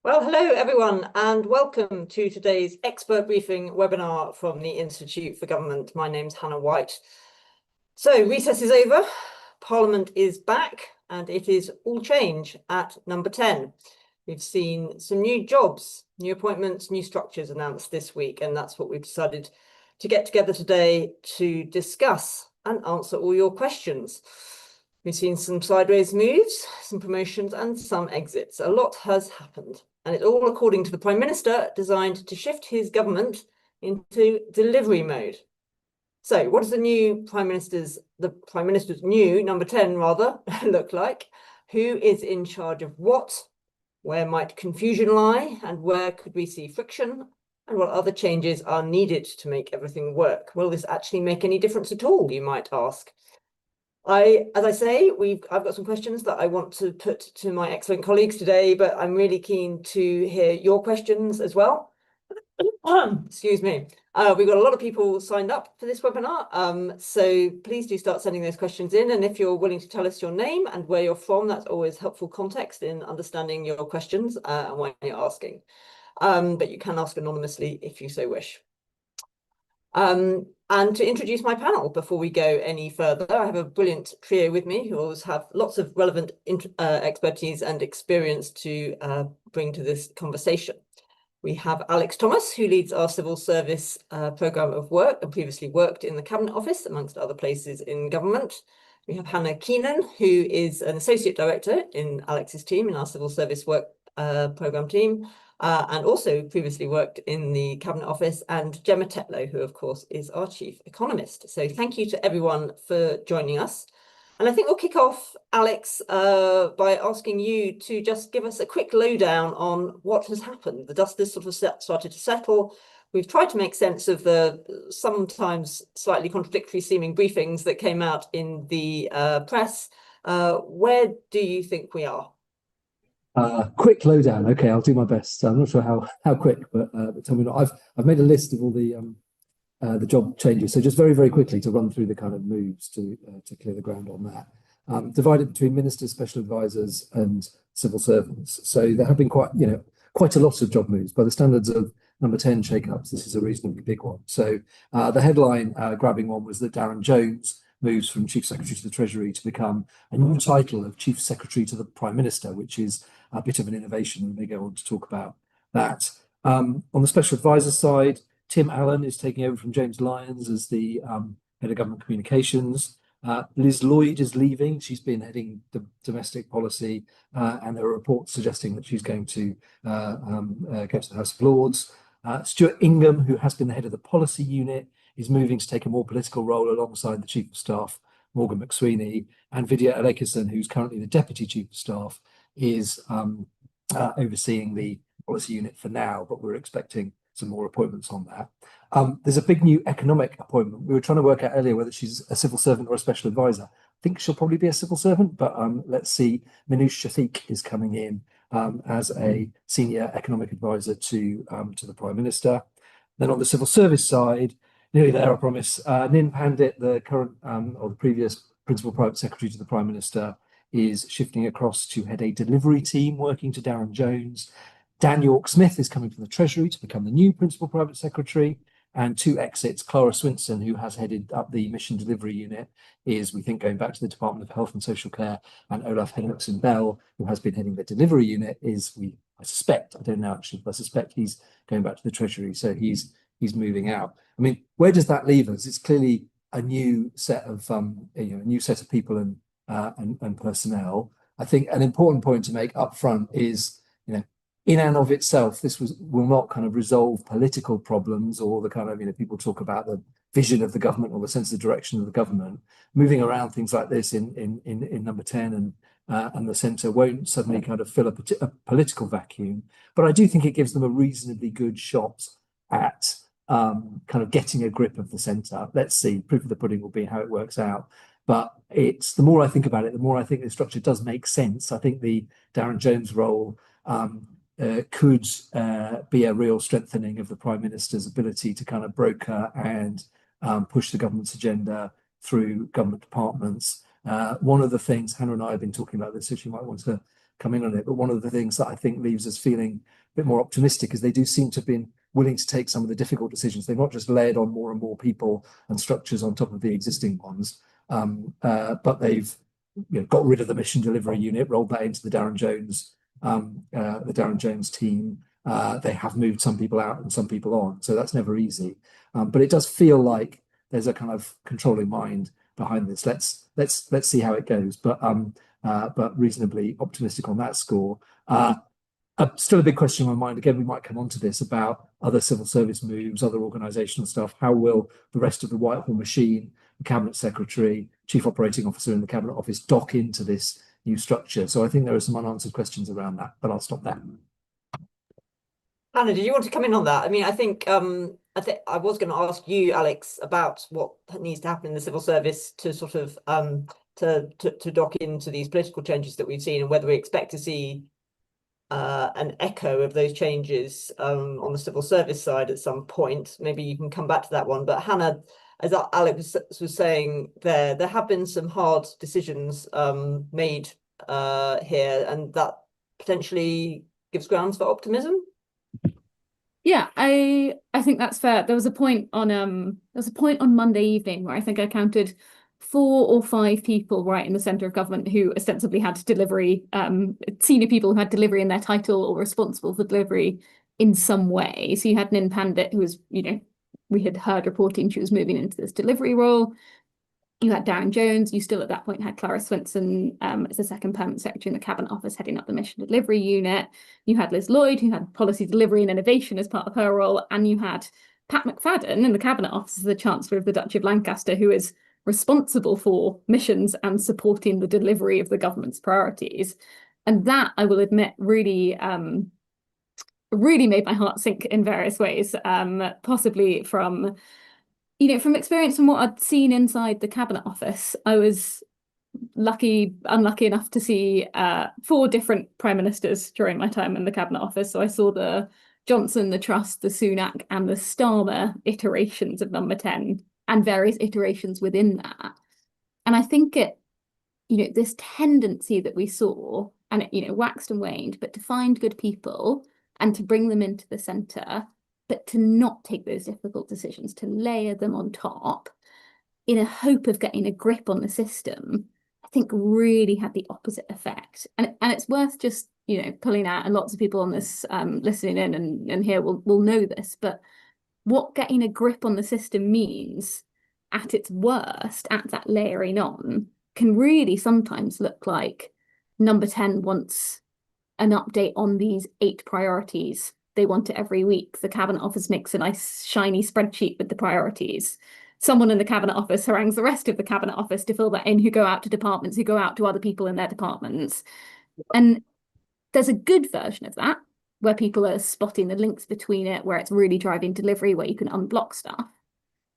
Well, hello everyone, and welcome to today's expert briefing webinar from the Institute for Government. My name's Hannah White. So recess is over, Parliament is back, and it is all change at number 10. We've seen some new jobs, new appointments, new structures announced this week, and that's what we've decided to get together today to discuss and answer all your questions. We've seen some sideways moves, some promotions and some exits. A lot has happened, and it's all according to the Prime Minister, designed to shift his government into delivery mode. So what does the Prime Minister's new number 10 rather look like? Who is in charge of what? Where might confusion lie? And where could we see friction? And what other changes are needed to make everything work? Will this actually make any difference at all, you might ask? As I say, I've got some questions that I want to put to my excellent colleagues today, but I'm really keen to hear your questions as well. Excuse me. We've got a lot of people signed up for this webinar, so please do start sending those questions in. And if you're willing to tell us your name and where you're from, that's always helpful context in understanding your questions and why you're asking. But you can ask anonymously if you so wish. And to introduce my panel before we go any further, I have a brilliant trio with me who always have lots of relevant expertise and experience to bring to this conversation. We have Alex Thomas, who leads our civil service programme of work and previously worked in the Cabinet Office, amongst other places in government. We have Hannah Keenan, who is an Associate Director in Alex's team, in our civil service work programme team. And also previously worked in the Cabinet Office, and Gemma Tetlow, who of course is our Chief Economist. So thank you to everyone for joining us. And I think we'll kick off, Alex, by asking you to just give us a quick lowdown on what has happened. The dust has sort of started to settle. We've tried to make sense of the sometimes slightly contradictory seeming briefings that came out in the press. Where do you think we are? Quick lowdown. Okay, I'll do my best. I'm not sure how quick, but tell me not. I've made a list of all the job changes. So just very quickly to run through the kind of moves to clear the ground on that. Divided between ministers, special advisors, and civil servants. So there have been quite a lot of job moves by the standards of number 10 shake-ups. This is a reasonably big one. So the headline grabbing one was that Darren Jones moves from Chief Secretary to the Treasury to become a new title of Chief Secretary to the Prime Minister, which is a bit of an innovation. We may go on to talk about that. On the special advisor side, Tim Allen is taking over from James Lyons as the head of government communications. Liz Lloyd is leaving. She's been heading the domestic policy, and there are reports suggesting that she's going to go to the House of Lords. Stuart Ingham, who has been the head of the policy unit, is moving to take a more political role alongside the Chief of Staff, Morgan McSweeney, and Vidya Alekison, who's currently the Deputy Chief of Staff, is overseeing the policy unit for now, but we're expecting some more appointments on that. There's a big new economic appointment. We were trying to work out earlier whether she's a civil servant or a special advisor. I think she'll probably be a civil servant, but let's see. Minouche Shafik is coming in as a senior economic advisor to the Prime Minister. Then on the civil service side, nearly there, I promise. Nin Pandit, the current or the previous Principal Private Secretary to the Prime Minister, is shifting across to head a delivery team working to Darren Jones. Dan York-Smith is coming from the Treasury to become the new Principal Private Secretary. And two exits, Clara Swinson, who has headed up the Mission Delivery Unit, is, we think, going back to the Department of Health and Social Care, and Olaf Henriksen-Bell, who has been heading the Delivery Unit, I suspect, I don't know actually, but I suspect he's going back to the Treasury, so he's moving out. I mean, where does that leave us? It's clearly a new set of people and personnel. I think an important point to make up front is, in and of itself, this will not kind of resolve political problems or the kind of, people talk about the vision of the government or the sense of direction of the government. Moving around things like this in number 10 and the centre won't suddenly kind of fill a political vacuum. But I do think it gives them a reasonably good shot at kind of getting a grip of the centre. Let's see, proof of the pudding will be how it works out. But the more I think about it, the more I think the structure does make sense. I think the Darren Jones role could be a real strengthening of the Prime Minister's ability to kind of broker and push the government's agenda through government departments. One of the things, Hannah and I have been talking about this, so she might want to come in on it. But one of the things that I think leaves us feeling a bit more optimistic is they do seem to have been willing to take some of the difficult decisions. They've not just layered on more and more people and structures on top of the existing ones, but they've got rid of the mission delivery unit, rolled that into the Darren Jones team. They have moved some people out and some people on, so that's never easy. But it does feel like there's a kind of controlling mind behind this. Let's see how it goes. But reasonably optimistic on that score. Still a big question in my mind. Again, we might come on to this about other civil service moves, other organisational stuff. How will the rest of the Whitehall machine, the Cabinet Secretary, Chief Operating Officer in the Cabinet Office dock into this new structure? So I think there are some unanswered questions around that, but I'll stop there. Hannah, did you want to come in on that? I mean, I think I was going to ask you, Alex, about what needs to happen in the civil service to sort of to dock into these political changes that we've seen, and whether we expect to see an echo of those changes on the civil service side at some point. Maybe you can come back to that one. But Hannah, as Alex was saying, there have been some hard decisions made here, and that potentially gives grounds for optimism. Yeah, I think that's fair. There was a point on Monday evening where I think I counted 4 or 5 people right in the centre of government who ostensibly had delivery, senior people who had delivery in their title or responsible for delivery in some way. So you had Nin Pandit, who was, we had heard reporting she was moving into this delivery role. You had Darren Jones. You still at that point had Clara Swinson as the second permanent secretary in the Cabinet Office heading up the mission delivery unit. You had Liz Lloyd, who had policy delivery and innovation as part of her role. And you had Pat McFadden in the Cabinet Office as the Chancellor of the Duchy of Lancaster, who is responsible for missions and supporting the delivery of the government's priorities. And that, I will admit, really made my heart sink in various ways, possibly from experience from what I'd seen inside the Cabinet Office. I was unlucky enough to see 4 different prime ministers during my time in the Cabinet Office. So I saw the Johnson, the Truss, the Sunak and the Starmer iterations of number 10 and various iterations within that. And I think this tendency that we saw, and it waxed and waned, but to find good people and to bring them into the centre, but to not take those difficult decisions, to layer them on top in a hope of getting a grip on the system, I think really had the opposite effect. And it's worth just, pulling out, and lots of people on this listening in and here will know this, but what getting a grip on the system means at its worst, at that layering on, can really sometimes look like number 10 wants an update on these 8 priorities. They want it every week. The Cabinet Office makes a nice shiny spreadsheet with the priorities. Someone in the Cabinet Office harangues the rest of the Cabinet Office to fill that in, who go out to departments, who go out to other people in their departments. And there's a good version of that, where people are spotting the links between it, where it's really driving delivery, where you can unblock stuff.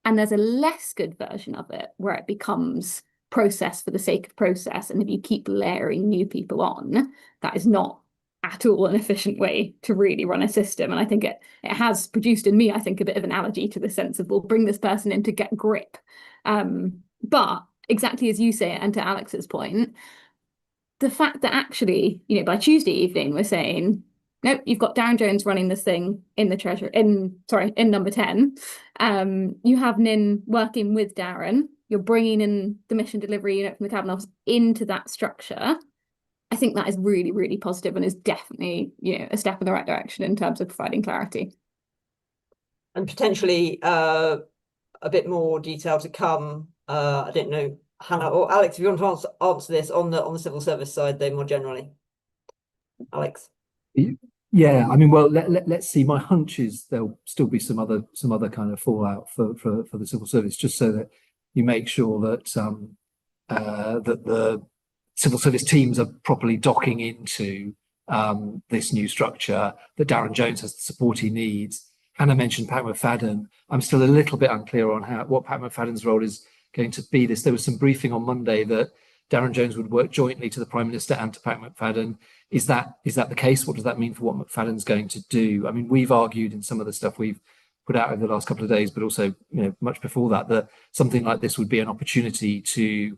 And there's a less good version of it, where it becomes process for the sake of process. And if you keep layering new people on, that is not at all an efficient way to really run a system. And I think it has produced in me, I think, a bit of an allergy to the sense of, we'll bring this person in to get grip. But exactly as you say, and to Alex's point, the fact that actually, by Tuesday evening, we're saying, no, you've got Darren Jones running this thing in the Treasury, in number 10. You have Nin working with Darren. You're bringing in the mission delivery unit from the Cabinet Office into that structure. I think that is really, really positive and is definitely, a step in the right direction in terms of providing clarity. And potentially a bit more detail to come. I don't know, Hannah or Alex, if you want to answer this on the civil service side, though, more generally. Alex. Yeah, I mean, well, let's see. My hunch is there'll still be some other kind of fallout for the civil service, just so that you make sure that that the civil service teams are properly docking into this new structure, that Darren Jones has the support he needs. Hannah mentioned Pat McFadden. I'm still a little bit unclear on what Pat McFadden's role is going to be. There was some briefing on Monday that Darren Jones would work jointly to the Prime Minister and to Pat McFadden. Is that the case? What does that mean for what McFadden's going to do? I mean, we've argued in some of the stuff we've put out over the last couple of days, but also much before that something like this would be an opportunity to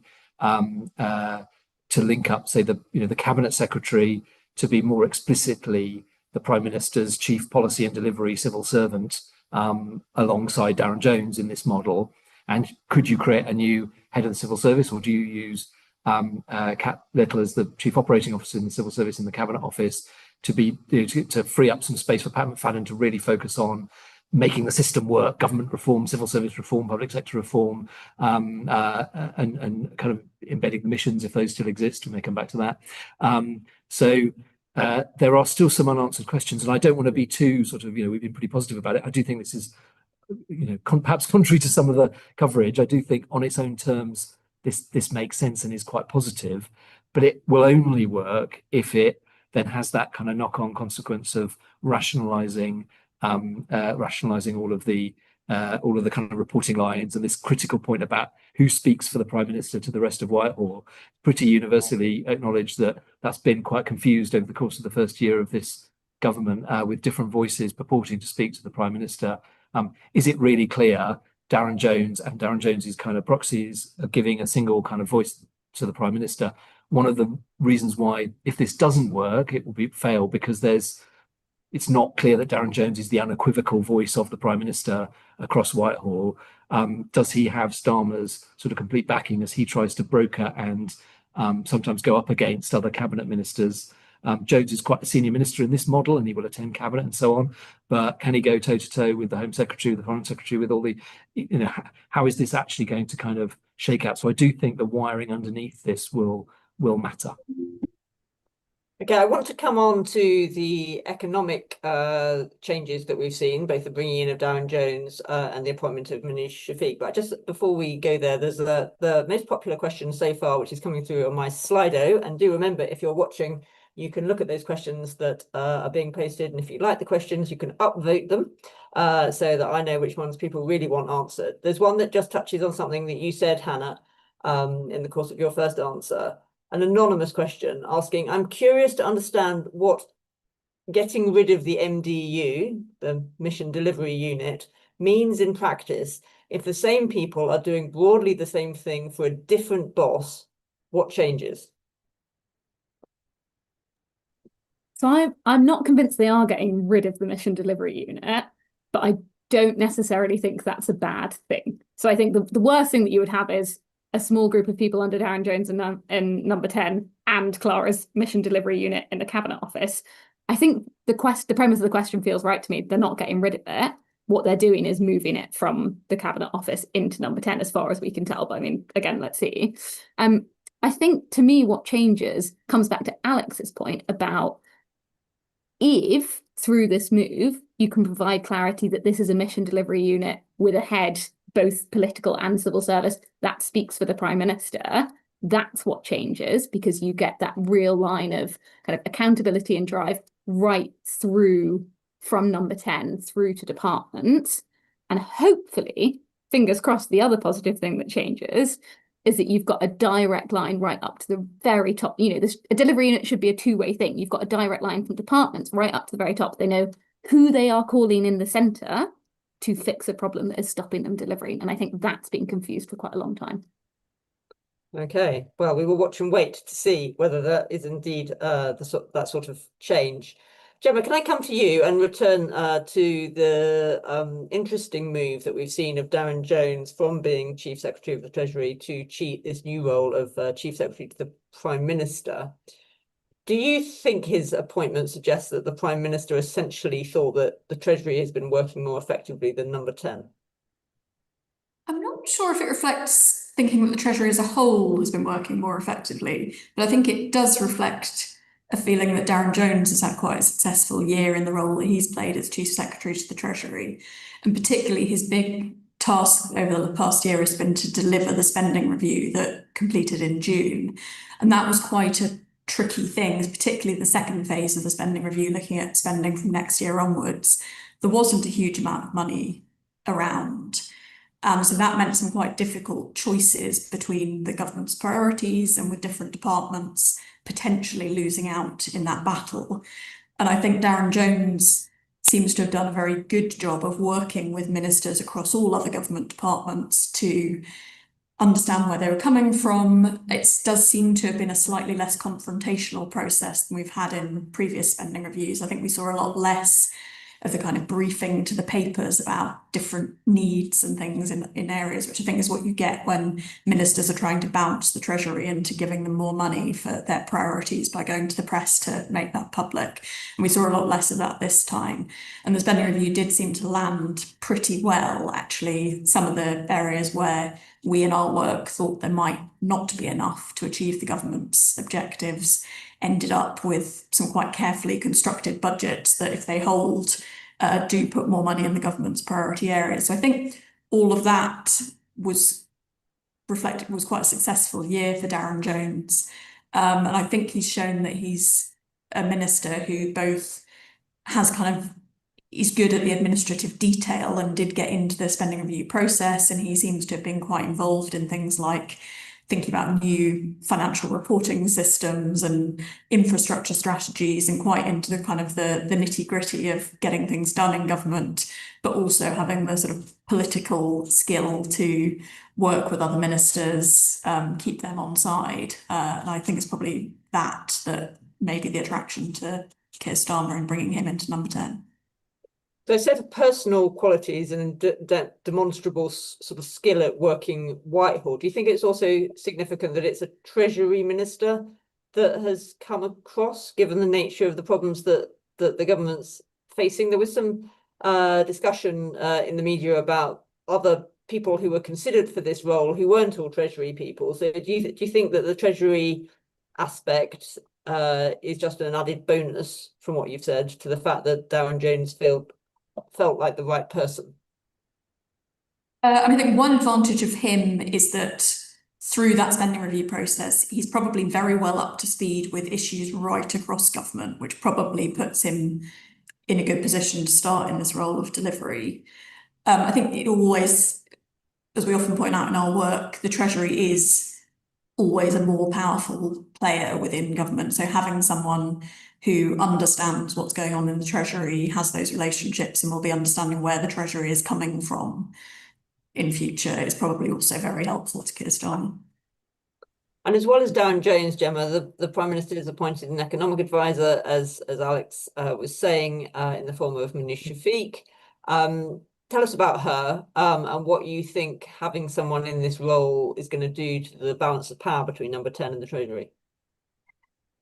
to link up, say, the cabinet secretary to be more explicitly the Prime Minister's chief policy and delivery civil servant, alongside Darren Jones in this model? And could you create a new head of the civil service, or do you use Cat Little as the chief operating officer in the civil service in the cabinet office to free up some space for Pat McFadden to really focus on making the system work, government reform, civil service reform, public sector reform, and kind of embedding the missions if those still exist. We may come back to that. There are still some unanswered questions, and I don't want to be too sort of, we've been pretty positive about it. I do think this is, perhaps contrary to some of the coverage, I do think on its own terms, this makes sense and is quite positive, but it will only work if it then has that kind of knock-on consequence of rationalising all of the kind of reporting lines, and this critical point about who speaks for the Prime Minister to the rest of Whitehall. Pretty universally acknowledged that that's been quite confused over the course of the first year of this government, with different voices purporting to speak to the Prime Minister. Is it really clear Darren Jones and Darren Jones's kind of proxies are giving a single kind of voice to the Prime Minister? One of the reasons why, if this doesn't work, it will fail because it's not clear that Darren Jones is the unequivocal voice of the Prime Minister across Whitehall. Does he have Starmer's sort of complete backing as he tries to broker and sometimes go up against other cabinet ministers? Jones is quite a senior minister in this model, and he will attend cabinet and so on. But can he go toe to toe with the Home Secretary, with the Foreign Secretary, with all the, how is this actually going to kind of shake out? So I do think the wiring underneath this will matter. Okay, I want to come on to the economic changes that we've seen, both the bringing in of Darren Jones and the appointment of Minouche Shafik. But just before we go there, there's the most popular question so far, which is coming through on my Slido. And do remember, if you're watching, you can look at those questions that are being posted. And if you like the questions, you can upvote them so that I know which ones people really want answered. There's one that just touches on something that you said, Hannah, in the course of your first answer. An anonymous question asking, I'm curious to understand what getting rid of the MDU, the Mission Delivery Unit, means in practice. If the same people are doing broadly the same thing for a different boss, what changes? So I'm not convinced they are getting rid of the Mission Delivery Unit, but I don't necessarily think that's a bad thing. So I think the worst thing that you would have is a small group of people under Darren Jones in number 10 and Clara's Mission Delivery Unit in the Cabinet Office. I think the premise of the question feels right to me. They're not getting rid of it. What they're doing is moving it from the Cabinet Office into number 10, as far as we can tell. But I mean, again, let's see. I think, to me, what changes comes back to Alex's point about if, through this move, you can provide clarity that this is a Mission Delivery Unit with a head, both political and civil service, that speaks for the Prime Minister. That's what changes, because you get that real line of kind of accountability and drive right through from number 10 through to departments. And hopefully, fingers crossed, the other positive thing that changes is that you've got a direct line right up to the very top. A delivery unit should be a two-way thing. You've got a direct line from departments right up to the very top. They know who they are calling in the centre to fix a problem that is stopping them delivering. And I think that's been confused for quite a long time. Okay, well, we will watch and wait to see whether that is indeed that sort of change. Gemma, can I come to you and return to the interesting move that we've seen of Darren Jones from being Chief Secretary of the Treasury to this new role of Chief Secretary to the Prime Minister? Do you think his appointment suggests that the Prime Minister essentially thought that the Treasury has been working more effectively than number 10? I'm not sure if it reflects thinking that the Treasury as a whole has been working more effectively, but I think it does reflect a feeling that Darren Jones has had quite a successful year in the role that he's played as Chief Secretary to the Treasury. And particularly his big task over the past year has been to deliver the spending review that completed in June. And that was quite a tricky thing, particularly the second phase of the spending review, looking at spending from next year onwards. There wasn't a huge amount of money around. So that meant some quite difficult choices between the government's priorities and with different departments potentially losing out in that battle. And I think Darren Jones seems to have done a very good job of working with ministers across all other government departments to understand where they were coming from. It does seem to have been a slightly less confrontational process than we've had in previous spending reviews. I think we saw a lot less of the kind of briefing to the papers about different needs and things in areas, which I think is what you get when ministers are trying to bounce the Treasury into giving them more money for their priorities by going to the press to make that public. And we saw a lot less of that this time. And the spending review did seem to land pretty well, actually. Some of the areas where we in our work thought there might not be enough to achieve the government's objectives ended up with some quite carefully constructed budgets that, if they hold, do put more money in the government's priority areas. So I think all of that was reflected, was quite a successful year for Darren Jones. And I think he's shown that he's a minister who both has he's good at the administrative detail and did get into the spending review process, and he seems to have been quite involved in things like thinking about new financial reporting systems and infrastructure strategies, and quite into the the nitty-gritty of getting things done in government, but also having the sort of political skill to work with other ministers, keep them on side. And I think it's probably that may be the attraction to Keir Starmer in bringing him into number 10. So a set of personal qualities and demonstrable sort of skill at working Whitehall. Do you think it's also significant that it's a Treasury minister that has come across, given the nature of the problems that the government's facing? There was some discussion in the media about other people who were considered for this role who weren't all Treasury people. So do you think that the Treasury aspect is just an added bonus, from what you've said, to the fact that Darren Jones felt like the right person? I think one advantage of him is that through that spending review process, he's probably very well up to speed with issues right across government, which probably puts him in a good position to start in this role of delivery. I think it always, as we often point out in our work, the Treasury is always a more powerful player within government. So having someone who understands what's going on in the Treasury, has those relationships, and will be understanding where the Treasury is coming from in future is probably also very helpful to Keir Starmer. And as well as Darren Jones, Gemma, the Prime Minister has appointed an economic advisor, as Alex was saying, in the form of Minouche Shafik. Tell us about her and what you think having someone in this role is going to do to the balance of power between number 10 and the Treasury.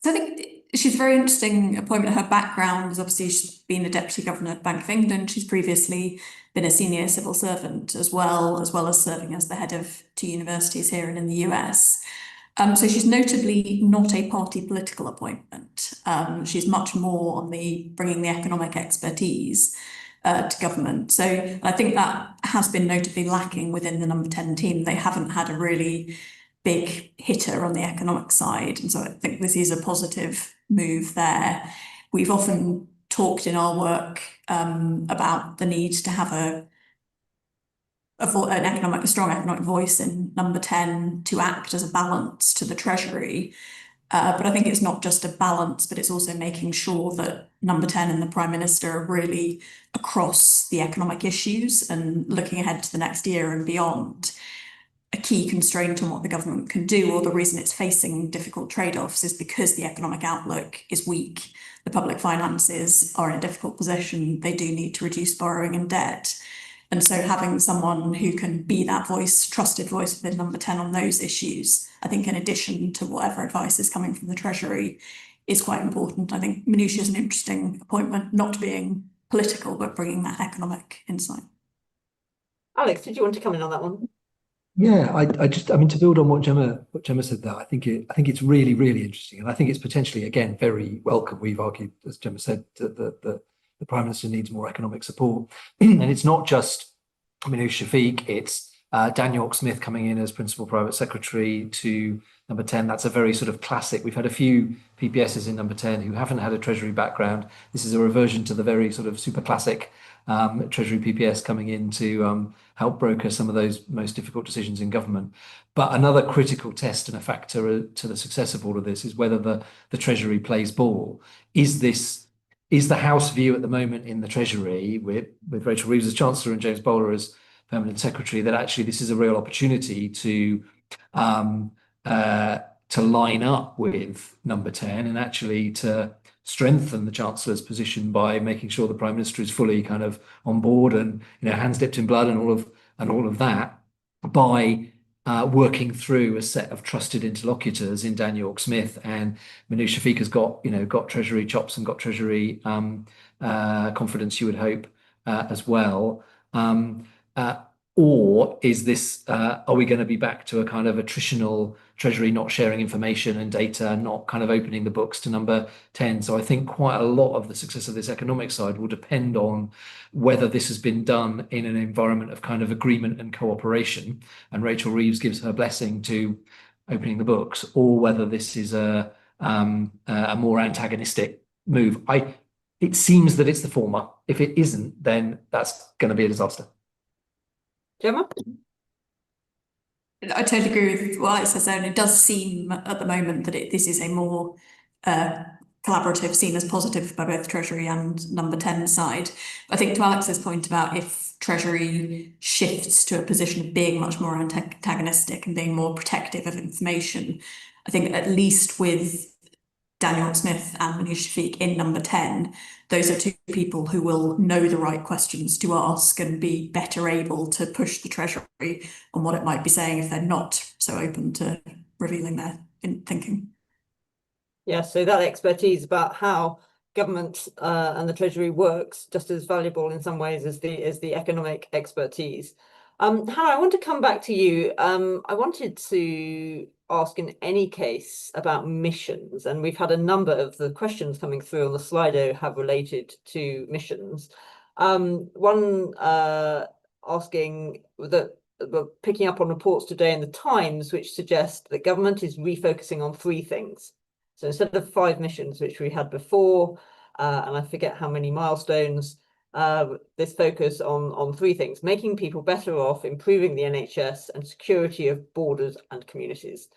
So I think she's a very interesting appointment. Her background is obviously she's been a deputy governor at Bank of England. She's previously been a senior civil servant as well as serving as the head of 2 universities here and in the US. So she's notably not a party political appointment. She's much more on the bringing the economic expertise to government. So I think that has been notably lacking within the number 10 team. They haven't had a really big hitter on the economic side. And so I think this is a positive move there. We've often talked in our work about the need to have a strong economic voice in number 10 to act as a balance to the Treasury. But I think it's not just a balance, but it's also making sure that number 10 and the Prime Minister are really across the economic issues and looking ahead to the next year and beyond. A key constraint on what the government can do, or the reason it's facing difficult trade-offs, is because the economic outlook is weak. The public finances are in a difficult position. They do need to reduce borrowing and debt. And so having someone who can be that voice, trusted voice within number 10 on those issues, I think in addition to whatever advice is coming from the Treasury, is quite important. I think Minouche is an interesting appointment, not being political, but bringing that economic insight. Alex, did you want to come in on that one? Yeah, I mean, to build on what Gemma said there, I think it's really, really interesting. And I think it's potentially, again, very welcome. We've argued, as Gemma said, that the Prime Minister needs more economic support. And it's not just Minouche Shafik, it's Dan York-Smith coming in as Principal Private Secretary to number 10. That's a very sort of classic. We've had a few PPSs in number 10 who haven't had a Treasury background. This is a reversion to the very sort of super classic Treasury PPS coming in to help broker some of those most difficult decisions in government. But another critical test and a factor to the success of all of this is whether the Treasury plays ball. Is the House view at the moment in the Treasury, with Rachel Reeves as Chancellor and James Bowler as Permanent Secretary, that actually this is a real opportunity to line up with number 10 and actually to strengthen the Chancellor's position by making sure the Prime Minister is fully kind of on board and, you know, hands dipped in blood and all of that, by working through a set of trusted interlocutors in Dan York-Smith, and Minouche Shafik has got Treasury chops and got Treasury confidence, you would hope, as well. Or is this, are we going to be back to a kind of attritional Treasury not sharing information and data, not kind of opening the books to number 10? So I think quite a lot of the success of this economic side will depend on whether this has been done in an environment of kind of agreement and cooperation, and Rachel Reeves gives her blessing to opening the books, or whether this is a more antagonistic move. It seems that it's the former. If it isn't, then that's going to be a disaster. Gemma? I totally agree with what Alex says there, and it does seem at the moment that this is a more collaborative, seen as positive by both Treasury and number 10 side. I think to Alex's point about if Treasury shifts to a position of being much more antagonistic and being more protective of information, I think at least with Dan York-Smith and Minouche Shafik in number 10, those are two people who will know the right questions to ask and be better able to push the Treasury on what it might be saying if they're not so open to revealing their thinking. Yeah, so that expertise about how government and the Treasury works just as valuable in some ways as the economic expertise. Hannah, I want to come back to you. I wanted to ask in any case about missions, and we've had a number of the questions coming through on the Slido have related to missions. One asking that we're picking up on reports today in the Times which suggest that government is refocusing on 3 things. So instead of 5 missions, which we had before, and I forget how many milestones, this focus on 3 things: making people better off, improving the NHS, and security of borders and communities.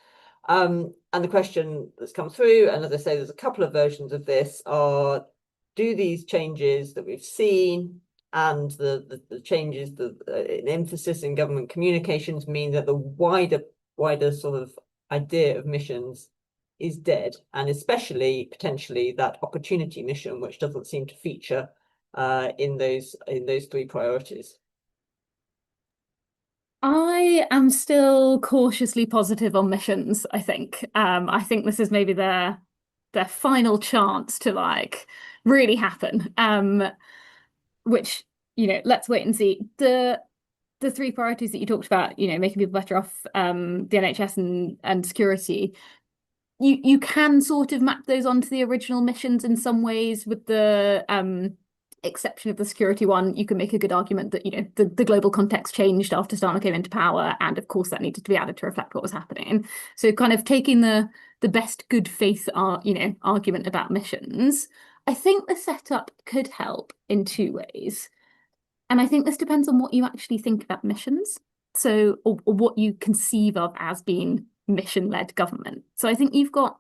And the question that's come through, and as I say, there's a couple of versions of this, are: do these changes that we've seen and the changes, in emphasis in government communications, mean that the wider sort of idea of missions is dead, and especially potentially that opportunity mission, which doesn't seem to feature in those 3 priorities? I am still cautiously positive on missions, I think. I think this is maybe their final chance to like really happen. Which, you know, let's wait and see. The 3 priorities that you talked about, you know, making people better off, the NHS and security, you can sort of map those onto the original missions in some ways, with the exception of the security one. You can make a good argument that, you know, the global context changed after Starmer came into power, and of course that needed to be added to reflect what was happening. So kind of taking the best good faith argument about missions, I think the setup could help in 2 ways. And I think this depends on what you actually think about missions. So, or what you conceive of as being mission-led government. So I think you've got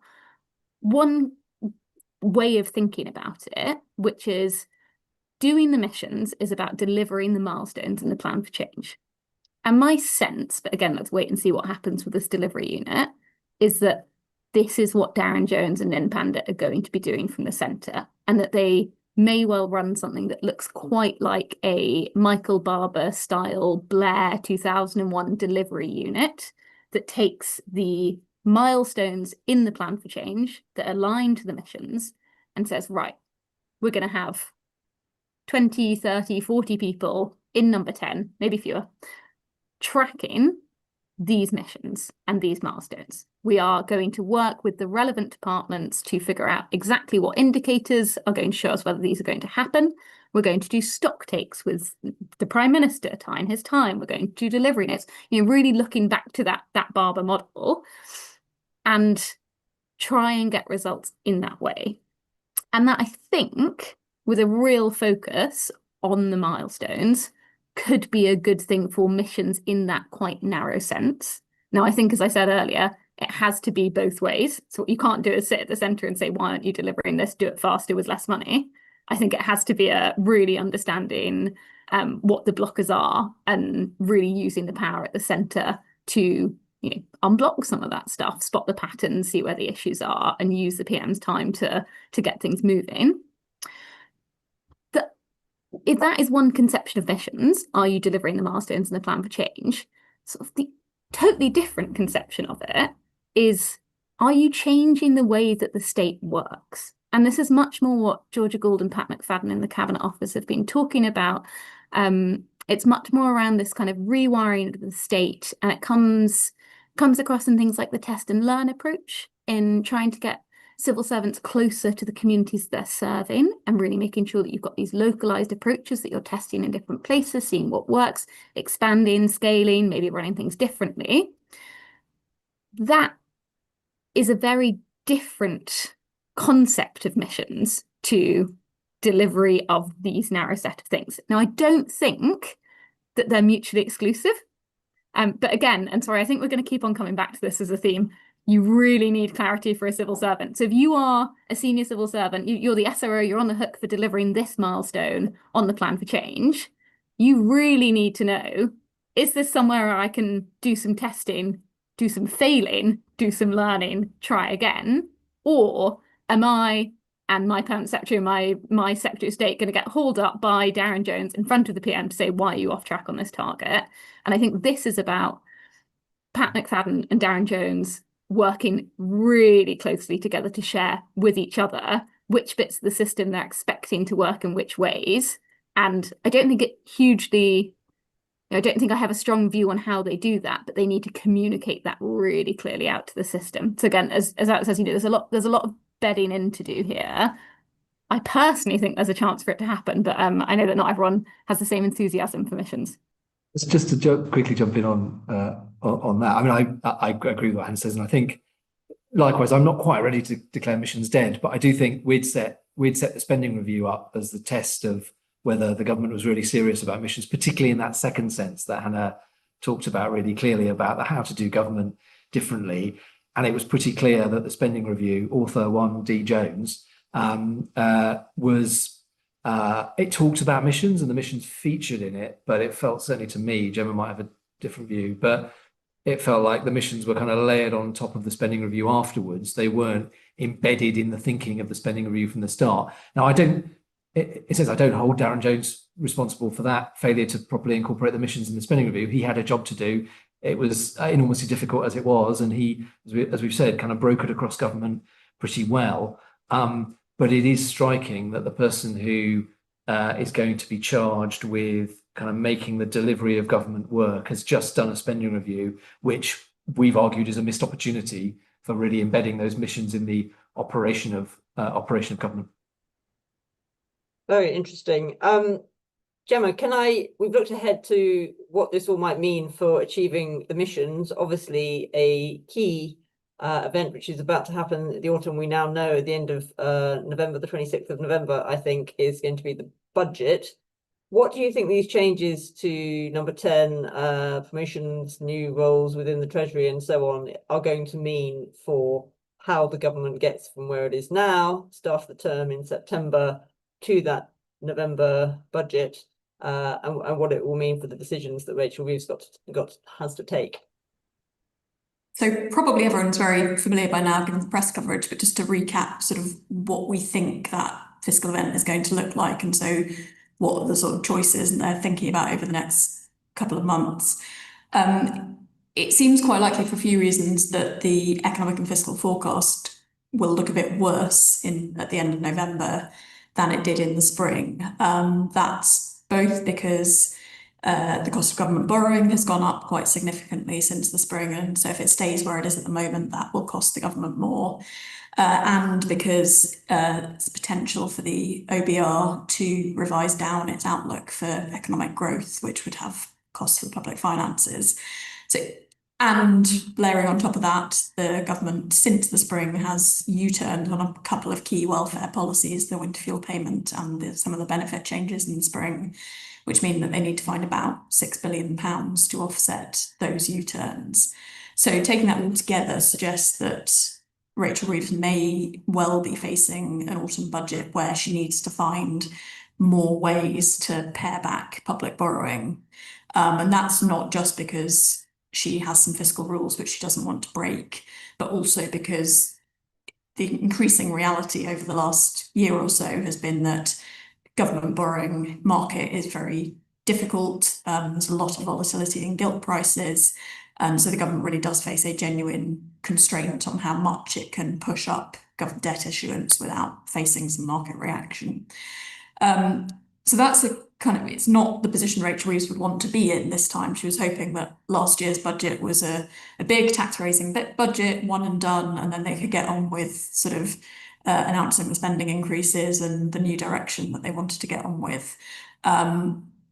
one way of thinking about it, which is doing the missions is about delivering the milestones in the plan for change. And my sense, but again, let's wait and see what happens with this delivery unit, is that this is what Darren Jones and Nin Pandit are going to be doing from the centre, and that they may well run something that looks quite like a Michael Barber style Blair 2001 delivery unit that takes the milestones in the plan for change that align to the missions and says, right, we're going to have 20, 30, 40 people in number 10, maybe fewer, tracking these missions and these milestones. We are going to work with the relevant departments to figure out exactly what indicators are going to show us whether these are going to happen. We're going to do stock takes with the Prime Minister, tying his time. We're going to do delivery notes, you know, really looking back to that Barber model and try and get results in that way. And that, I think, with a real focus on the milestones, could be a good thing for missions in that quite narrow sense. Now, I think, as I said earlier, it has to be both ways. So what you can't do is sit at the centre and say, why aren't you delivering this? Do it faster with less money. I think it has to be a really understanding what the blockers are, and really using the power at the centre to unblock some of that stuff, spot the patterns, see where the issues are, and use the PM's time to get things moving. If that is one conception of missions, are you delivering the milestones and the plan for change? Sort of the totally different conception of it is, are you changing the way that the state works? And this is much more what Georgia Gould and Pat McFadden in the Cabinet Office have been talking about. It's much more around this kind of rewiring of the state, and it comes across in things like the test and learn approach, in trying to get civil servants closer to the communities they're serving, and really making sure that you've got these localized approaches that you're testing in different places, seeing what works, expanding, scaling, maybe running things differently. That is a very different concept of missions to delivery of these narrow set of things. Now, I don't think that they're mutually exclusive. But again, and sorry, I think we're going to keep on coming back to this as a theme. You really need clarity for a civil servant. So if you are a senior civil servant, you're the SRO, you're on the hook for delivering this milestone on the plan for change, you really need to know, is this somewhere where I can do some testing, do some failing, do some learning, try again? Or am I and my permanent secretary and my Secretary of State going to get hauled up by Darren Jones in front of the PM to say, why are you off track on this target? And I think this is about Pat McFadden and Darren Jones working really closely together to share with each other which bits of the system they're expecting to work in which ways. And I don't think I don't think I have a strong view on how they do that, but they need to communicate that really clearly out to the system. So again, as Alex says, there's a lot of bedding in to do here. I personally think there's a chance for it to happen, but I know that not everyone has the same enthusiasm for missions. Just to quickly jump in on that. I mean, I agree with what Hannah says, and I think likewise, I'm not quite ready to declare missions dead, but I do think we'd set the spending review up as the test of whether the government was really serious about missions, particularly in that second sense that Hannah talked about really clearly about the how to do government differently. And it was pretty clear that the spending review, author 1D Jones, it talked about missions and the missions featured in it, but it felt, certainly to me, Gemma might have a different view, but it felt like the missions were kind of layered on top of the spending review afterwards. They weren't embedded in the thinking of the spending review from the start. Now, it says I don't hold Darren Jones responsible for that failure to properly incorporate the missions in the spending review. He had a job to do. It was enormously difficult as it was, and he, as we've said, kind of brokered across government pretty well. But it is striking that the person who is going to be charged with kind of making the delivery of government work has just done a spending review, which we've argued is a missed opportunity for really embedding those missions in the operation of government. Very interesting. Gemma, we've looked ahead to what this all might mean for achieving the missions. Obviously, a key event which is about to happen the autumn, we now know at the end of November, the 26th of November, I think, is going to be the budget. What do you think these changes to number 10, promotions, new roles within the Treasury and so on, are going to mean for how the government gets from where it is now, start of the term in September, to that November budget, and what it will mean for the decisions that Rachel Reeves has to take? So probably everyone's very familiar by now, given the press coverage, but just to recap sort of what we think that fiscal event is going to look like, and so what are the sort of choices they're thinking about over the next couple of months. It seems quite likely for a few reasons that the economic and fiscal forecast will look a bit worse at the end of November than it did in the spring. That's both because the cost of government borrowing has gone up quite significantly since the spring, and so if it stays where it is at the moment, that will cost the government more. And because there's potential for the OBR to revise down its outlook for economic growth, which would have costs for the public finances. And layering on top of that, the government since the spring has U-turned on a couple of key welfare policies, the winter fuel payment and some of the benefit changes in the spring, which mean that they need to find about £6 billion to offset those U-turns. So taking that all together suggests that Rachel Reeves may well be facing an autumn budget where she needs to find more ways to pare back public borrowing. And that's not just because she has some fiscal rules which she doesn't want to break, but also because the increasing reality over the last year or so has been that government borrowing market is very difficult. There's a lot of volatility in gilt prices. So the government really does face a genuine constraint on how much it can push up government debt issuance without facing some market reaction. So that's a kind of, it's not the position Rachel Reeves would want to be in this time. She was hoping that last year's budget was a big tax raising budget, one and done, and then they could get on with sort of announcing the spending increases and the new direction that they wanted to get on with.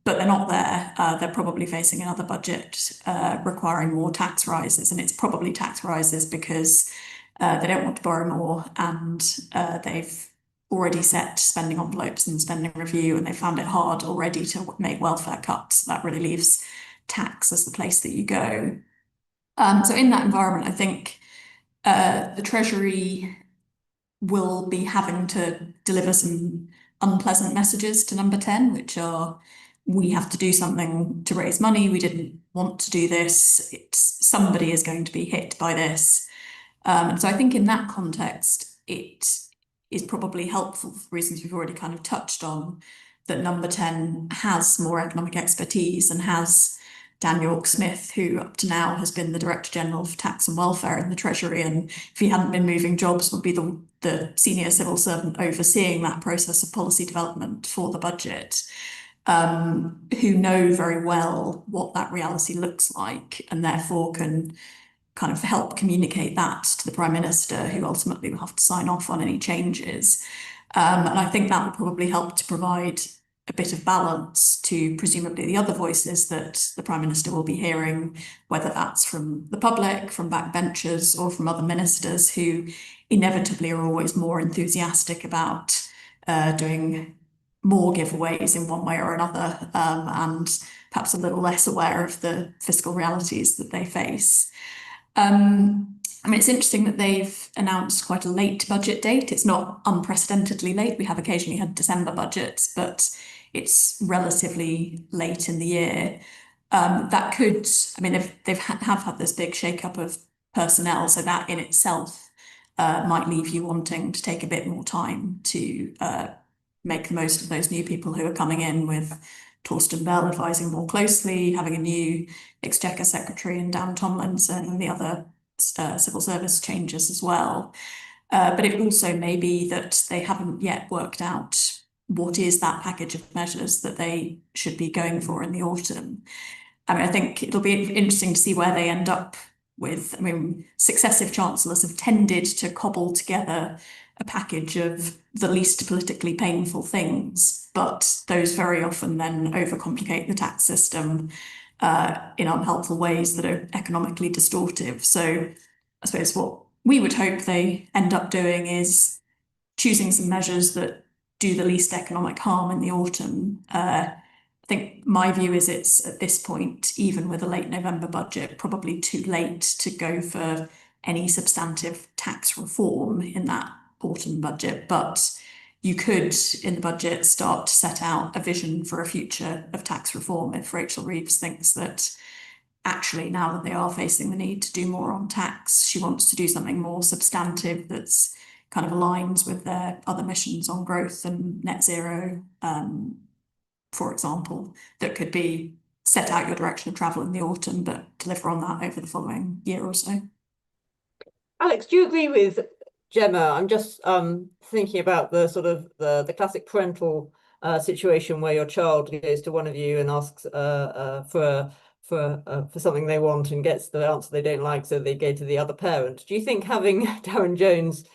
But they're not there. They're probably facing another budget requiring more tax rises, and it's probably tax rises because they don't want to borrow more, and they've already set spending envelopes in the spending review, and they found it hard already to make welfare cuts. That really leaves tax as the place that you go. So in that environment, I think the Treasury will be having to deliver some unpleasant messages to number 10, which are, we have to do something to raise money. We didn't want to do this. Somebody is going to be hit by this. So I think in that context, it is probably helpful for reasons we've already kind of touched on, that number 10 has more economic expertise and has Dan York-Smith, who up to now has been the Director General for Tax and Welfare in the Treasury, and if he hadn't been moving jobs, would be the senior civil servant overseeing that process of policy development for the budget, who know very well what that reality looks like, and therefore can kind of help communicate that to the Prime Minister, who ultimately will have to sign off on any changes. And I think that will probably help to provide a bit of balance to presumably the other voices that the Prime Minister will be hearing, whether that's from the public, from backbenchers, or from other ministers who inevitably are always more enthusiastic about doing more giveaways in one way or another, and perhaps a little less aware of the fiscal realities that they face. I mean, it's interesting that they've announced quite a late budget date. It's not unprecedentedly late. We have occasionally had December budgets, but it's relatively late in the year. That could, I mean, they've had this big shake-up of personnel, so that in itself might leave you wanting to take a bit more time to make the most of those new people who are coming in, with Torsten Bell advising more closely, having a new Exchequer Secretary in Dan Tomlinson, and the other civil service changes as well. But it also may be that they haven't yet worked out what is that package of measures that they should be going for in the autumn. I mean, I think it'll be interesting to see where they end up with. I mean, successive chancellors have tended to cobble together a package of the least politically painful things, but those very often then overcomplicate the tax system in unhelpful ways that are economically distortive. So I suppose what we would hope they end up doing is choosing some measures that do the least economic harm in the autumn. I think my view is it's at this point, even with a late November budget, probably too late to go for any substantive tax reform in that autumn budget, but you could, in the budget, start to set out a vision for a future of tax reform if Rachel Reeves thinks that actually, now that they are facing the need to do more on tax, she wants to do something more substantive that's kind of aligns with their other missions on growth and net zero, for example, that could be set out your direction of travel in the autumn, but deliver on that over the following year or so. Alex, do you agree with Gemma? I'm just thinking about the sort of the classic parental situation where your child goes to one of you and asks for something they want and gets the answer they don't like, so they go to the other parent. Do you think having Darren Jones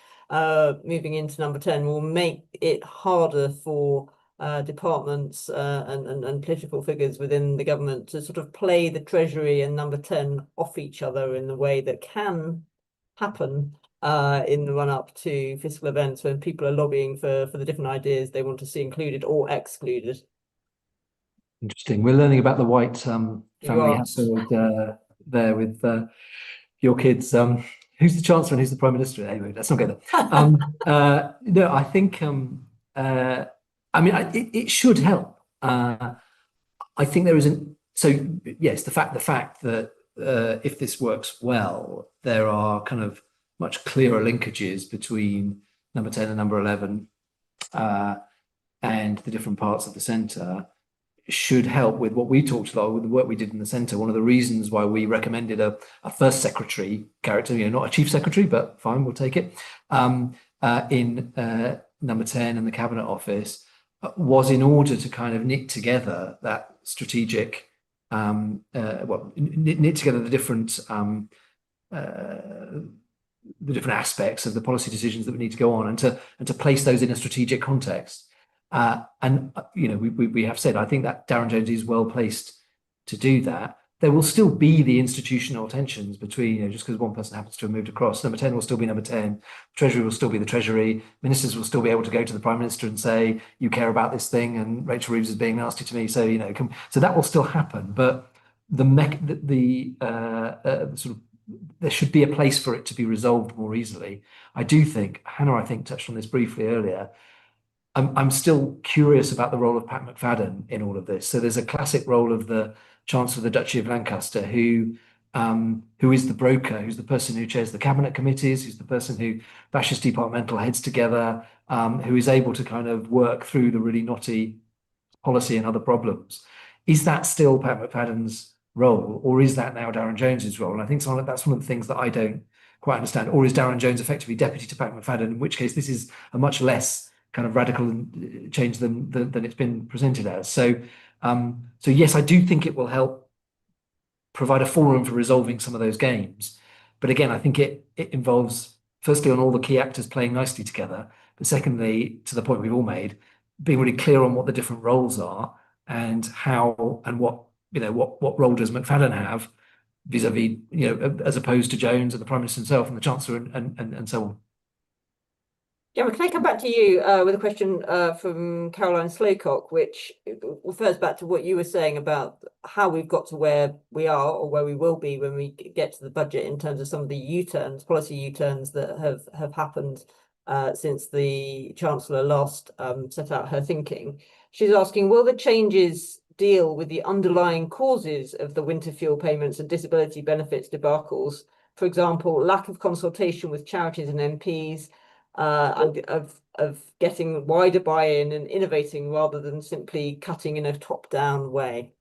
moving into number 10 will make it harder for departments and political figures within the government to sort of play the Treasury and number 10 off each other in the way that can happen in the run-up to fiscal events when people are lobbying for the different ideas they want to see included or excluded? Interesting. We're learning about the White family household there with your kids. Who's the Chancellor and who's the Prime Minister? Anyway, let's not go there. No, I think I mean, it should help. I think there isn't. So yes, the fact that if this works well, there are kind of much clearer linkages between number 10 and number 11 and the different parts of the centre should help with what we talked about with the work we did in the centre. One of the reasons why we recommended a first secretary character, not a chief secretary, but fine, we'll take it, in number 10 and the Cabinet Office, was in order to kind of knit together that strategic, knit together the different aspects of the policy decisions that we need to go on, and to place those in a strategic context. We have said, I think that Darren Jones is well placed to do that. There will still be the institutional tensions between, just because one person happens to have moved across. Number 10 will still be number 10. Treasury will still be the Treasury. Ministers will still be able to go to the Prime Minister and say, you care about this thing, and Rachel Reeves is being nasty to me. So, so that will still happen. But there should be a place for it to be resolved more easily. I do think, Hannah, I think, touched on this briefly earlier. I'm still curious about the role of Pat McFadden in all of this. So there's a classic role of the Chancellor of the Duchy of Lancaster, who is the broker, who's the person who chairs the cabinet committees, who's the person who bashes departmental heads together, who is able to kind of work through the really knotty policy and other problems. Is that still Pat McFadden's role, or is that now Darren Jones's role? And I think that's one of the things that I don't quite understand. Or is Darren Jones effectively deputy to Pat McFadden, in which case this is a much less kind of radical change than it's been presented as. So yes, I do think it will help provide a forum for resolving some of those games. But again, I think it involves, firstly, on all the key actors playing nicely together, but secondly, to the point we've all made, being really clear on what the different roles are and how and what role does McFadden have vis-a-vis, as opposed to Jones and the Prime Minister himself and the Chancellor and so on. Yeah, can I come back to you with a question from Caroline Slowcock, which refers back to what you were saying about how we've got to where we are, or where we will be when we get to the budget, in terms of some of the U-turns, policy U-turns that have happened since the Chancellor last set out her thinking. She's asking, will the changes deal with the underlying causes of the winter fuel payments and disability benefits debacles? For example, lack of consultation with charities and MPs, and of getting wider buy-in and innovating rather than simply cutting in a top-down way?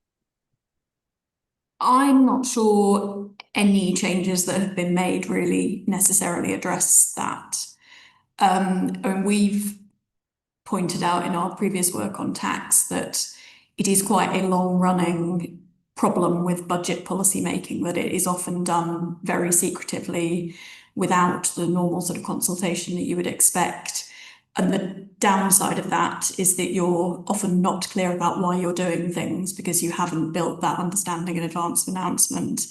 I'm not sure any changes that have been made really necessarily address that. And we've pointed out in our previous work on tax that it is quite a long-running problem with budget policy making, that it is often done very secretively without the normal sort of consultation that you would expect. And the downside of that is that you're often not clear about why you're doing things because you haven't built that understanding in advance of announcement.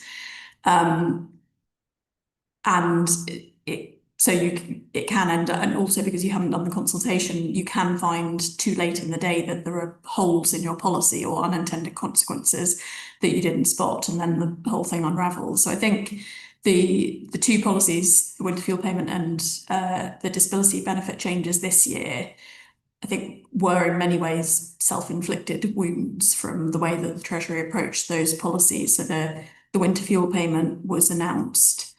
It can end up, and also because you haven't done the consultation, you can find too late in the day that there are holes in your policy or unintended consequences that you didn't spot, and then the whole thing unravels. So I think the two policies, the winter fuel payment and the disability benefit changes this year, I think were in many ways self-inflicted wounds from the way that the Treasury approached those policies. So the winter fuel payment was announced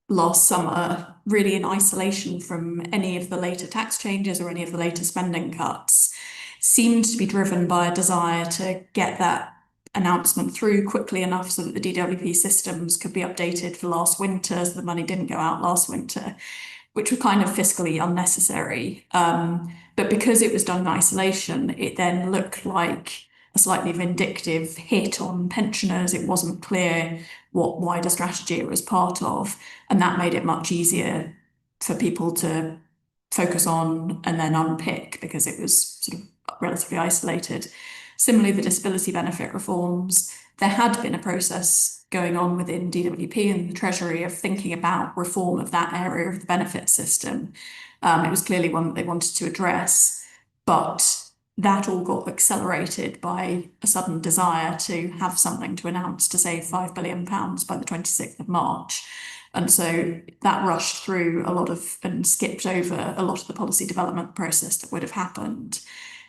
last summer, really in isolation from any of the later tax changes or any of the later spending cuts, seemed to be driven by a desire to get that announcement through quickly enough so that the DWP systems could be updated for last winter, so the money didn't go out last winter, which were kind of fiscally unnecessary. But because it was done in isolation, it then looked like a slightly vindictive hit on pensioners. It wasn't clear what wider strategy it was part of, and that made it much easier for people to focus on and then unpick because it was sort of relatively isolated. Similarly, the disability benefit reforms, there had been a process going on within DWP and the Treasury of thinking about reform of that area of the benefit system. It was clearly one that they wanted to address, but that all got accelerated by a sudden desire to have something to announce to save £5 billion by the 26th of March. And so that rushed through and skipped over a lot of the policy development process that would have happened.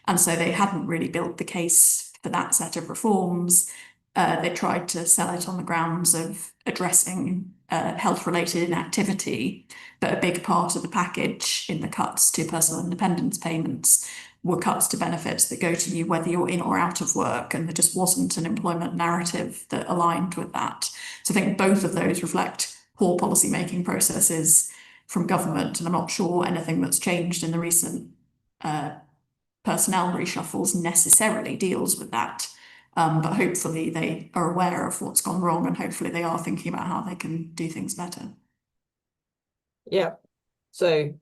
And so they hadn't really built the case for that set of reforms. They tried to sell it on the grounds of addressing health-related inactivity, but a big part of the package in the cuts to personal independence payments were cuts to benefits that go to you whether you're in or out of work, and there just wasn't an employment narrative that aligned with that. So I think both of those reflect poor policy-making processes from government, and I'm not sure anything that's changed in the recent personnel reshuffles necessarily deals with that. But hopefully they are aware of what's gone wrong, and hopefully they are thinking about how they can do things better. Yeah. So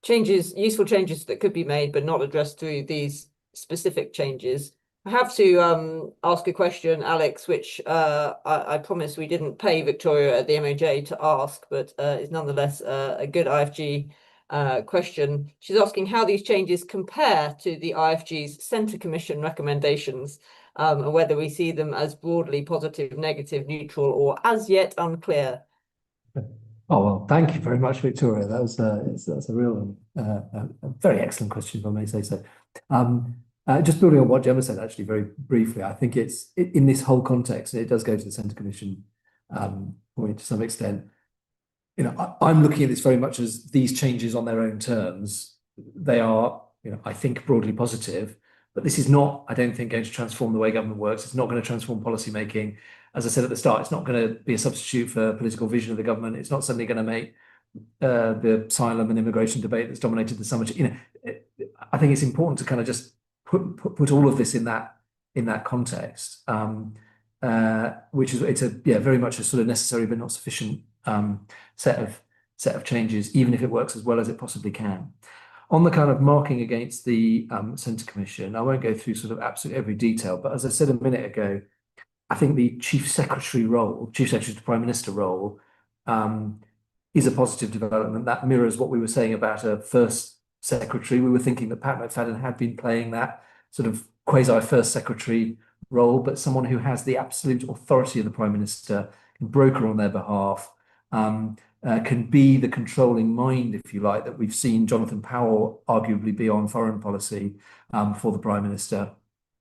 useful changes that could be made but not addressed through these specific changes. I have to ask a question, Alex, which I promise we didn't pay Victoria at the MOJ to ask, but is nonetheless a good IfG question. She's asking how these changes compare to the IfG's Centre Commission recommendations, and whether we see them as broadly positive, negative, neutral, or as yet unclear. Oh, well, thank you very much, Victoria. That's a real, a very excellent question, if I may say so. Just building on what Gemma said, actually, very briefly, I think it's in this whole context, and it does go to the Centre Commission point to some extent. I'm looking at this very much as these changes on their own terms. They are, I think, broadly positive, but this is not, I don't think, going to transform the way government works. It's not going to transform policy making. As I said at the start, it's not going to be a substitute for political vision of the government. It's not suddenly going to make the asylum and immigration debate that's dominated the summer. I think it's important to kind of just put all of this in that context, which is it's very much a sort of necessary but not sufficient set of changes, even if it works as well as it possibly can. On the kind of marking against the Centre Commission, I won't go through sort of absolutely every detail, but as I said a minute ago, I think the Chief Secretary role, Chief Secretary to Prime Minister role, is a positive development. That mirrors what we were saying about a First Secretary. We were thinking that Pat McFadden had been playing that sort of quasi-First Secretary role, but someone who has the absolute authority of the Prime Minister, can broker on their behalf, can be the controlling mind, if you like, that we've seen Jonathan Powell arguably be on foreign policy for the Prime Minister.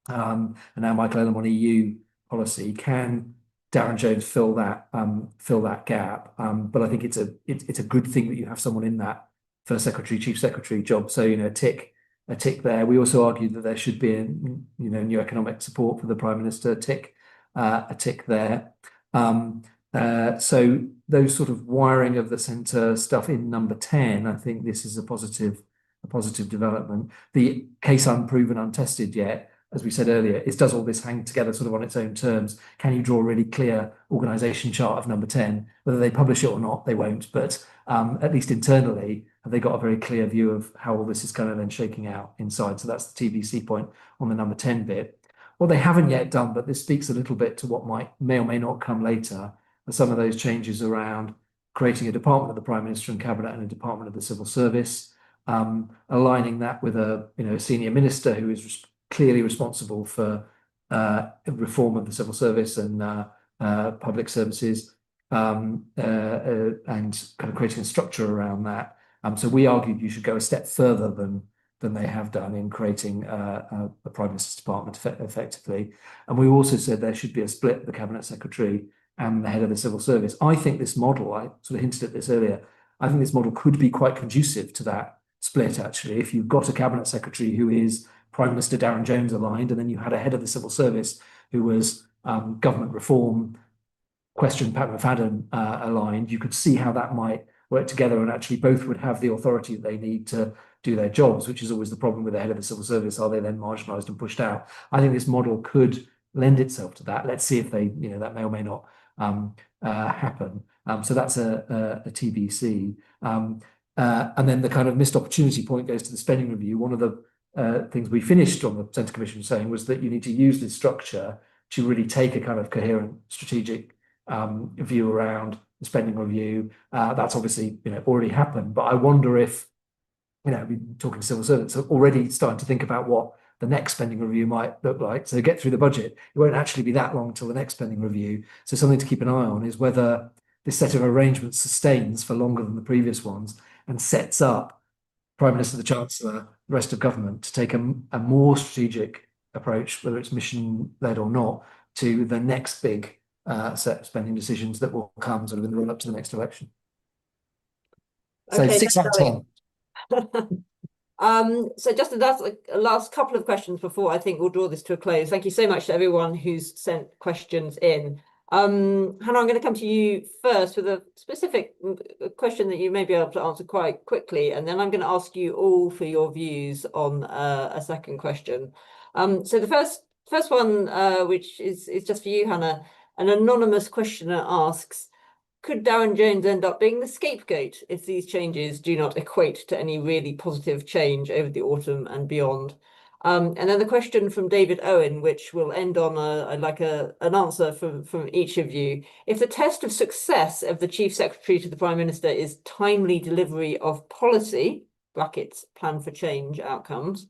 And now Michael Elham on EU policy. Can Darren Jones fill that gap? But I think it's a good thing that you have someone in that First Secretary, Chief Secretary job. So a tick there. We also argued that there should be a new economic support for the Prime Minister. A tick there. So those sort of wiring of the centre stuff in number 10, I think this is a positive development. The case unproven, untested yet, as we said earlier, does all this hang together sort of on its own terms? Can you draw a really clear organisation chart of number 10? Whether they publish it or not, they won't, but at least internally, have they got a very clear view of how all this is kind of then shaking out inside? So that's the TBC point on the number 10 bit. What they haven't yet done, but this speaks a little bit to what may or may not come later, are some of those changes around creating a department of the Prime Minister and Cabinet and a department of the Civil Service, aligning that with a senior minister who is clearly responsible for reform of the civil service and public services, and kind of creating a structure around that. So we argued you should go a step further than they have done in creating a Prime Minister's department effectively. And we also said there should be a split of the Cabinet Secretary and the head of the civil service. I think this model, I sort of hinted at this earlier, I think this model could be quite conducive to that split, actually. If you've got a Cabinet Secretary who is Prime Minister Darren Jones aligned, and then you had a head of the civil service who was government reform, question Pat McFadden aligned, you could see how that might work together, and actually both would have the authority that they need to do their jobs, which is always the problem with the head of the civil service. Are they then marginalised and pushed out? I think this model could lend itself to that. Let's see if they, that may or may not happen. So that's a TBC. And then the kind of missed opportunity point goes to the spending review. One of the things we finished on the Centre Commission saying was that you need to use this structure to really take a kind of coherent strategic view around the spending review. That's obviously already happened, but I wonder if we're talking to civil servants, so already starting to think about what the next spending review might look like. So get through the budget. It won't actually be that long till the next spending review. So something to keep an eye on is whether this set of arrangements sustains for longer than the previous ones and sets up Prime Minister, the Chancellor, the rest of government to take a more strategic approach, whether it's mission-led or not, to the next big set of spending decisions that will come sort of in the run-up to the next election. So Okay, 6 out of 10. So just a last couple of questions before I think we'll draw this to a close. Thank you so much to everyone who's sent questions in. Hannah, I'm going to come to you first with a specific question that you may be able to answer quite quickly, and then I'm going to ask you all for your views on a second question. So the first one, which is just for you, Hannah, an anonymous questioner asks, could Darren Jones end up being the scapegoat if these changes do not equate to any really positive change over the autumn and beyond? And then the question from David Owen, which will end on an answer from each of you. If the test of success of the Chief Secretary to the Prime Minister is timely delivery of policy, brackets, plan for change outcomes,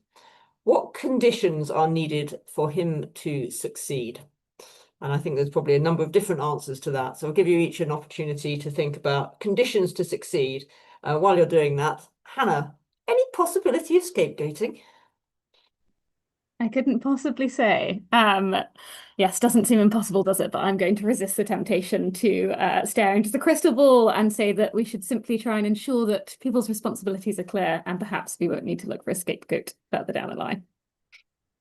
what conditions are needed for him to succeed? And I think there's probably a number of different answers to that. So I'll give you each an opportunity to think about conditions to succeed. While you're doing that, Hannah, any possibility of scapegoating? I couldn't possibly say. Yes, doesn't seem impossible, does it? But I'm going to resist the temptation to stare into the crystal ball and say that we should simply try and ensure that people's responsibilities are clear, and perhaps we won't need to look for a scapegoat further down the line.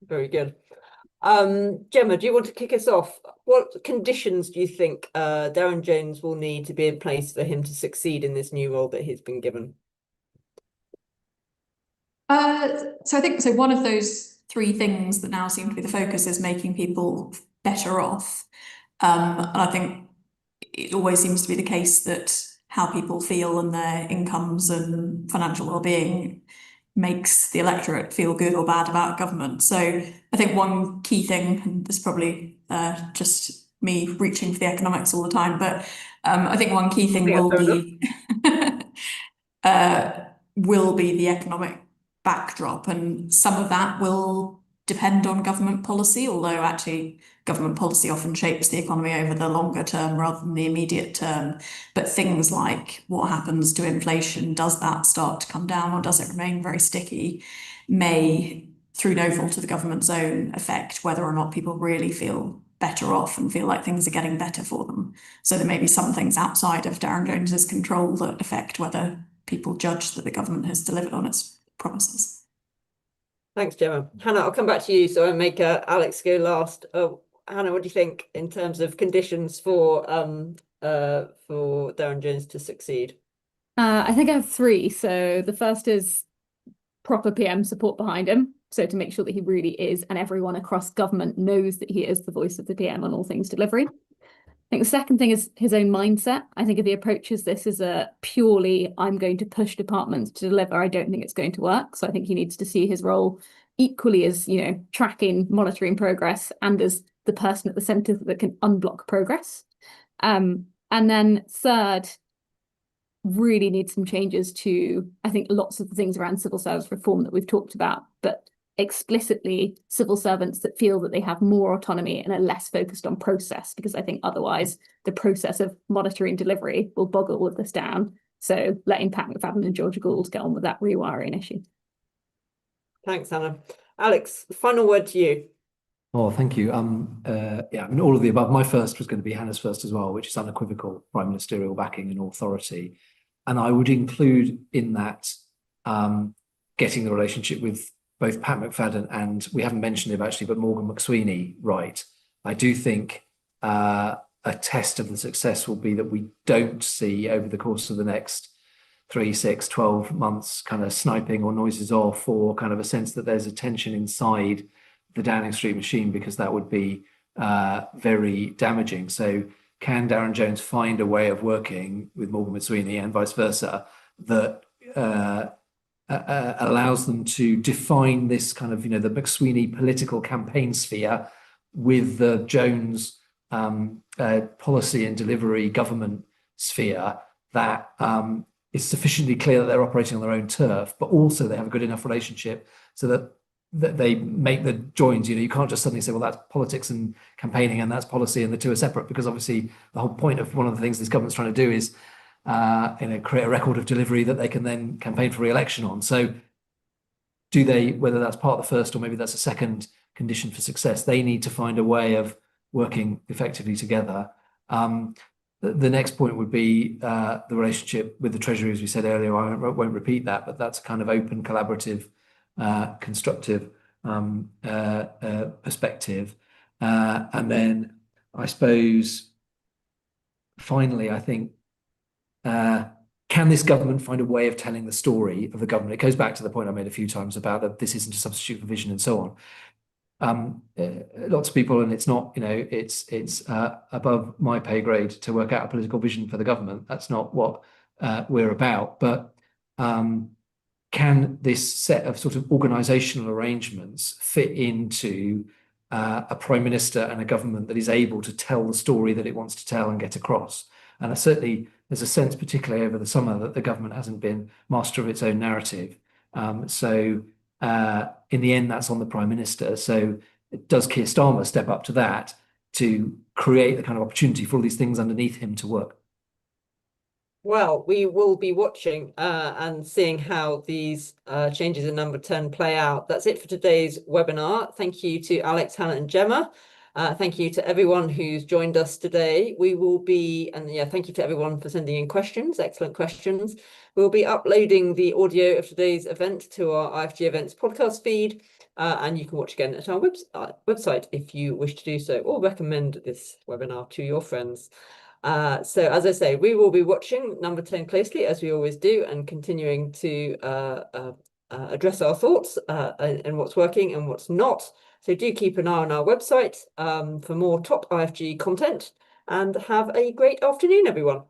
Very good. Gemma, do you want to kick us off? What conditions do you think Darren Jones will need to be in place for him to succeed in this new role that he's been given? So I think one of those three things that now seem to be the focus is making people better off. And I think it always seems to be the case that how people feel and their incomes and financial well-being makes the electorate feel good or bad about government. So I think one key thing, and this is probably just me reaching for the economics all the time, but I think one key thing will be the economic backdrop, and some of that will depend on government policy, although actually government policy often shapes the economy over the longer term rather than the immediate term. But things like what happens to inflation, does that start to come down or does it remain very sticky, may, through no fault of the government's own, affect whether or not people really feel better off and feel like things are getting better for them. So there may be some things outside of Darren Jones's control that affect whether people judge that the government has delivered on its promises. Thanks, Gemma. Hannah, I'll come back to you, so I make Alex go last. Hannah, what do you think in terms of conditions for Darren Jones to succeed? I think I have three. So the first is proper PM support behind him. So to make sure that he really is, and everyone across government knows that he is the voice of the PM on all things delivery. I think the second thing is his own mindset. I think if he approaches this as a purely, I'm going to push departments to deliver, I don't think it's going to work. So I think he needs to see his role equally as, tracking, monitoring progress, and as the person at the centre that can unblock progress. And then third, really needs some changes to, I think, lots of the things around civil service reform that we've talked about, but explicitly civil servants that feel that they have more autonomy and are less focused on process, because I think otherwise the process of monitoring delivery will bog all of this down. So letting Pat McFadden and Georgia Gould get on with that rewiring issue. Thanks, Hannah. Alex, final word to you. Oh, thank you. Yeah, I mean, all of the above. My first was going to be Hannah's first as well, which is unequivocal prime ministerial backing and authority. And I would include in that getting the relationship with both Pat McFadden and, we haven't mentioned him actually, but Morgan McSweeney right. I do think a test of the success will be that we don't see over the course of the next 3, 6, 12 months kind of sniping or noises off, or kind of a sense that there's a tension inside the Downing Street machine, because that would be very damaging. So can Darren Jones find a way of working with Morgan McSweeney and vice versa that allows them to define this kind of, the McSweeney political campaign sphere with the Jones policy and delivery government sphere that is sufficiently clear that they're operating on their own turf, but also they have a good enough relationship so that they make the joins. You can't just suddenly say, well, that's politics and campaigning and that's policy and the two are separate, because obviously the whole point of one of the things this government's trying to do is create a record of delivery that they can then campaign for re-election on. So do they, whether that's part of the first or maybe that's a second condition for success, they need to find a way of working effectively together. The next point would be the relationship with the Treasury, as we said earlier. I won't repeat that, but that's a kind of open, collaborative, constructive perspective. And then I suppose, finally, I think, can this government find a way of telling the story of the government? It goes back to the point I made a few times about that this isn't a substitute for vision and so on. Lots of people, and it's not, it's above my pay grade to work out a political vision for the government. That's not what we're about. But can this set of sort of organisational arrangements fit into a prime minister and a government that is able to tell the story that it wants to tell and get across? And certainly there's a sense, particularly over the summer, that the government hasn't been master of its own narrative. So in the end, that's on the Prime Minister. So does Keir Starmer step up to that to create the kind of opportunity for all these things underneath him to work? Well, we will be watching and seeing how these changes in number 10 play out. That's it for today's webinar. Thank you to Alex, Hannah and Gemma. Thank you to everyone who's joined us today. We will be, and yeah, thank you to everyone for sending in questions, excellent questions. We'll be uploading the audio of today's event to our IfG Events podcast feed, and you can watch again at our website if you wish to do so, or recommend this webinar to your friends. So as I say, we will be watching number 10 closely, as we always do, and continuing to address our thoughts and what's working and what's not. So do keep an eye on our website for more top IfG content, and have a great afternoon, everyone.